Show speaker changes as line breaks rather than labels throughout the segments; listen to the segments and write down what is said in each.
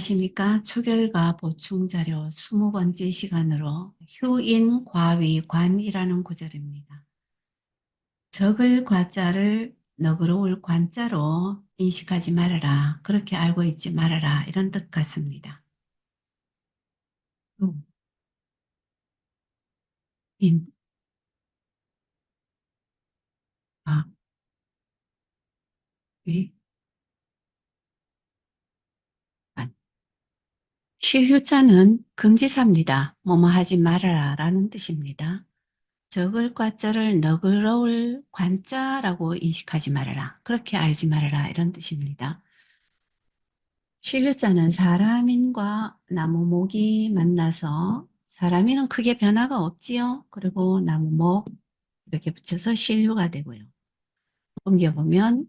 안녕하십니까. 초결과 보충자료 20번째 시간으로 휴인, 과위, 관이라는 구절입니다. 적을 과자를 너그러울 관자로 인식하지 말아라. 그렇게 알고 있지 말아라. 이런 뜻 같습니다. 인, 과, 위, 관. 실효자는 금지사입니다. 뭐뭐 하지 말아라 라는 뜻입니다. 적을 과자를 너그러울 관자라고 인식하지 말아라. 그렇게 알지 말아라. 이런 뜻입니다. 실류자는 사람인과 나무목이 만나서 사람인은 크게 변화가 없지요. 그리고 나무목 이렇게 붙여서 실류가 되고요. 옮겨보면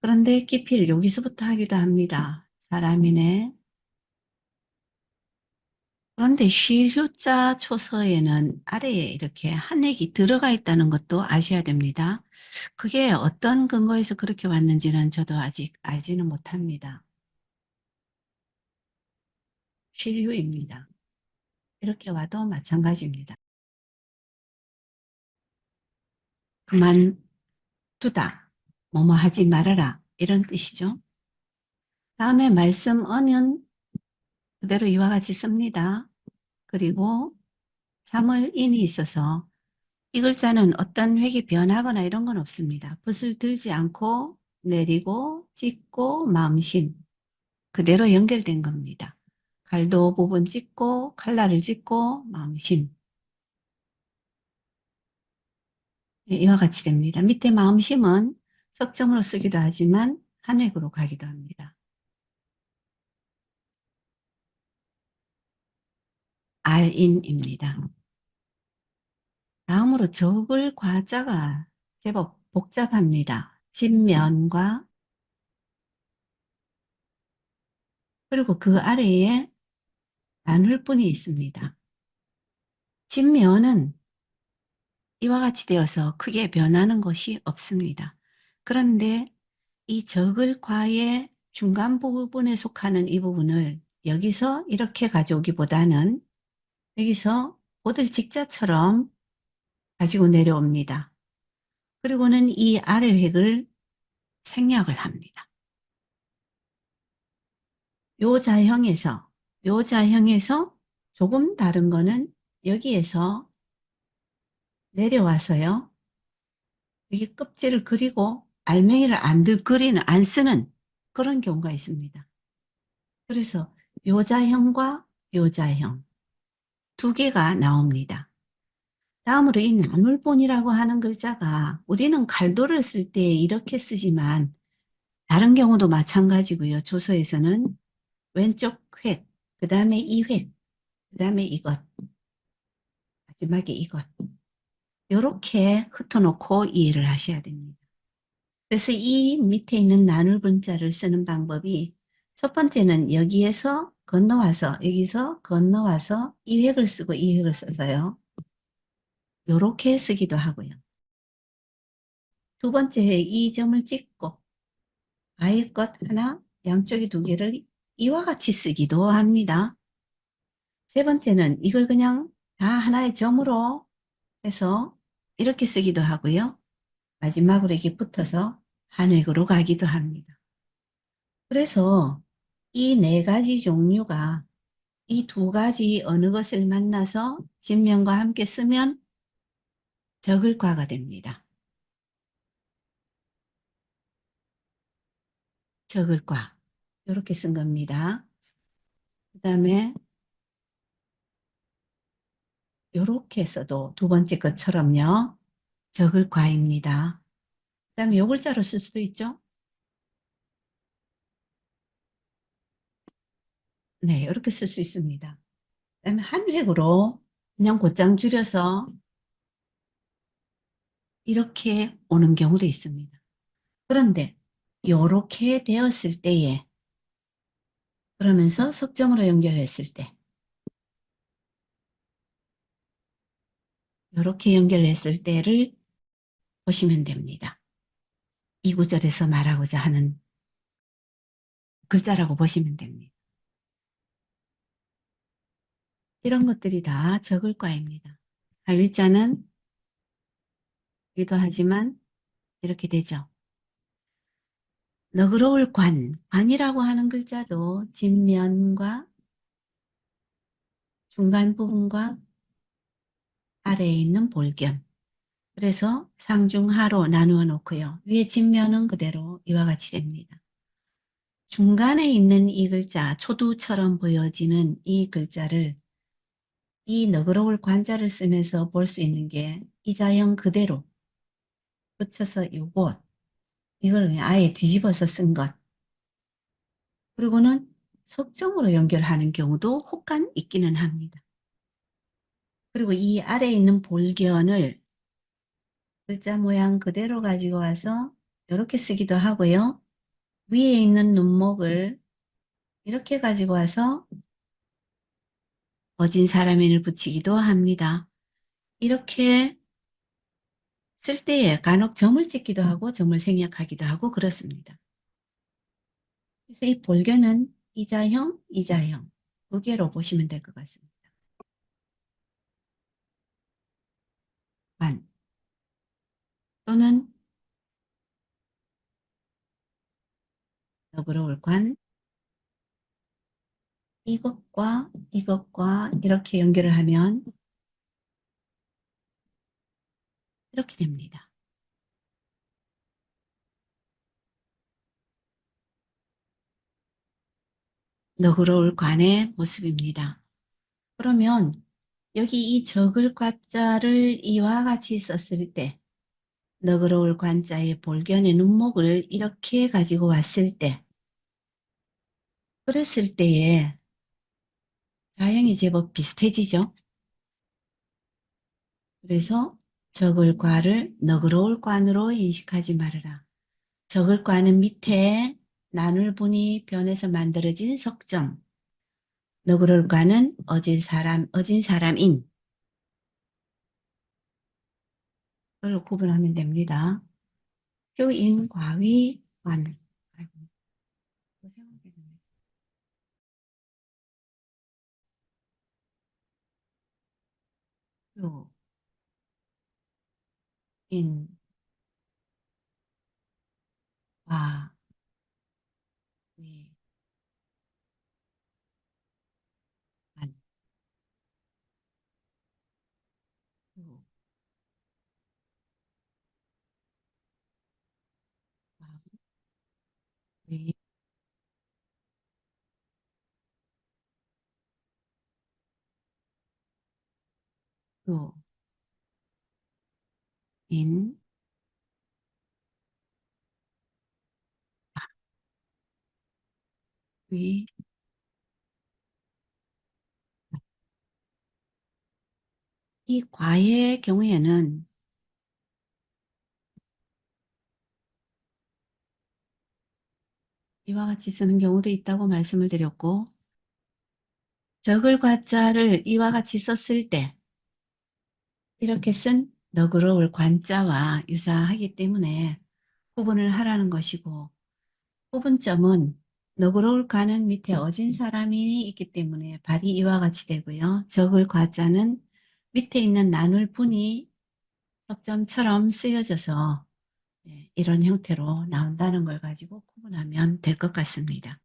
그런데 기필 여기서부터 하기도 합니다. 사람인의 그런데 실효자 초서에는 아래에 이렇게 한 획이 들어가 있다는 것도 아셔야 됩니다. 그게 어떤 근거에서 그렇게 왔는지는 저도 아직 알지는 못합니다. 실효입니다. 이렇게 와도 마찬가지입니다. 그만두다, 뭐뭐 하지 말아라 이런 뜻이죠. 다음에 말씀 어는 그대로 이와 같이 씁니다. 그리고 참을 인이 있어서 이 글자는 어떤 획이 변하거나 이런 건 없습니다. 붓을 들지 않고 내리고 찍고 마음심 그대로 연결된 겁니다. 갈도 부분 찍고 칼날을 찍고 마음심 이와 같이 됩니다. 밑에 마음심은 석점으로 쓰기도 하지만 한 획으로 가기도 합니다. 알인입니다. 다음으로 적을 과자가 제법 복잡합니다. 진면과 그리고 그 아래에 나눌뿐이 있습니다. 진면은 이와 같이 되어서 크게 변하는 것이 없습니다. 그런데 이 적을 과의 중간 부분에 속하는 이 부분을 여기서 이렇게 가져오기보다는 여기서 보들 직자처럼 가지고 내려옵니다. 그리고는 이 아래 획을 생략을 합니다. 요 자형에서 조금 다른 거는 여기에서 내려와서요. 여기 껍질을 그리고 알맹이를 안 쓰는 그런 경우가 있습니다. 그래서 요 자형과 요 자형 두 개가 나옵니다. 다음으로 이 나물본이라고 하는 글자가 우리는 갈도를 쓸 때 이렇게 쓰지만 다른 경우도 마찬가지고요. 조서에서는 왼쪽 획, 그 다음에 이 획, 그 다음에 이것, 마지막에 이것 이렇게 흩어놓고 이해를 하셔야 됩니다. 그래서 이 밑에 있는 나눌 분자를 쓰는 방법이 첫 번째는 여기에서 건너와서 여기서 건너와서 이 획을 쓰고 이 획을 써서요. 이렇게 쓰기도 하고요. 두 번째 이 점을 찍고 아예 것 하나 양쪽에 두 개를 이와 같이 쓰기도 합니다. 세 번째는 이걸 그냥 다 하나의 점으로 해서 이렇게 쓰기도 하고요. 마지막으로 이렇게 붙어서 한 획으로 가기도 합니다. 그래서 이 네 가지 종류가 이 두 가지 어느 것을 만나서 진면과 함께 쓰면 적을과가 됩니다. 적을과 이렇게 쓴 겁니다. 그 다음에 이렇게 써도 두 번째 것처럼요. 적을과입니다. 그 다음에 요 글자로 쓸 수도 있죠. 네, 이렇게 쓸 수 있습니다. 그 다음에 한 획으로 그냥 곧장 줄여서 이렇게 오는 경우도 있습니다. 그런데 이렇게 되었을 때에 그러면서 석점으로 연결했을 때 이렇게 연결했을 때를 보시면 됩니다. 이 구절에서 말하고자 하는 글자라고 보시면 됩니다. 이런 것들이 다 저글과입니다. 한리자는 기도 하지만 이렇게 되죠. 너그러울 관이라고 하는 글자도 뒷면과 중간 부분과 아래에 있는 볼견. 그래서 상중하로 나누어 놓고요. 위에 뒷면은 그대로 이와 같이 됩니다. 중간에 있는 이 글자, 초두처럼 보여지는 이 글자를 이 너그러울 관자를 쓰면서 볼 수 있는 게 이자형 그대로 붙여서 요것, 이걸 그냥 아예 뒤집어서 쓴 것. 그리고는 석정으로 연결하는 경우도 혹간 있기는 합니다. 그리고 이 아래에 있는 볼견을 글자 모양 그대로 가지고 와서 이렇게 쓰기도 하고요. 위에 있는 눈목을 이렇게 가지고 와서 어진 사람인을 붙이기도 합니다. 이렇게 쓸 때에 간혹 점을 찍기도 하고 점을 생략하기도 하고 그렇습니다. 그래서 이 볼견은 이자형, 이자형 두 개로 보시면 될 것 같습니다. 관 또는 너그러울 관, 이것과 이것과 이렇게 연결을 하면 이렇게 됩니다. 너그러울 관의 모습입니다. 그러면 여기 이 적을 과자를 이와 같이 썼을 때 너그러울 관자의 볼견의 눈목을 이렇게 가지고 왔을 때 그랬을 때에 자형이 제법 비슷해지죠. 그래서 적을 과를 너그러울 관으로 인식하지 말아라. 적을 과는 밑에 나눌분이 변해서 만들어진 석점, 너그러울 과는 어진 사람인 걸로 구분하면 됩니다. 교인, 과위, 관. 아이고, 고생하게 되네. 교인, 과, 위, 관. 교, 과, 위, 교, 인, 위. 이 과의 경우에는 이와 같이 쓰는 경우도 있다고 말씀을 드렸고, 적을 과자를 이와 같이 썼을 때 이렇게 쓴 너그러울 관자와 유사하기 때문에 구분을 하라는 것이고, 구분점은 너그러울 관은 밑에 어진 사람이 있기 때문에 발이 이와 같이 되고요. 적을 과자는 밑에 있는 나눌 분이 적점처럼 쓰여져서 이런 형태로 나온다는 걸 가지고 구분하면 될 것 같습니다.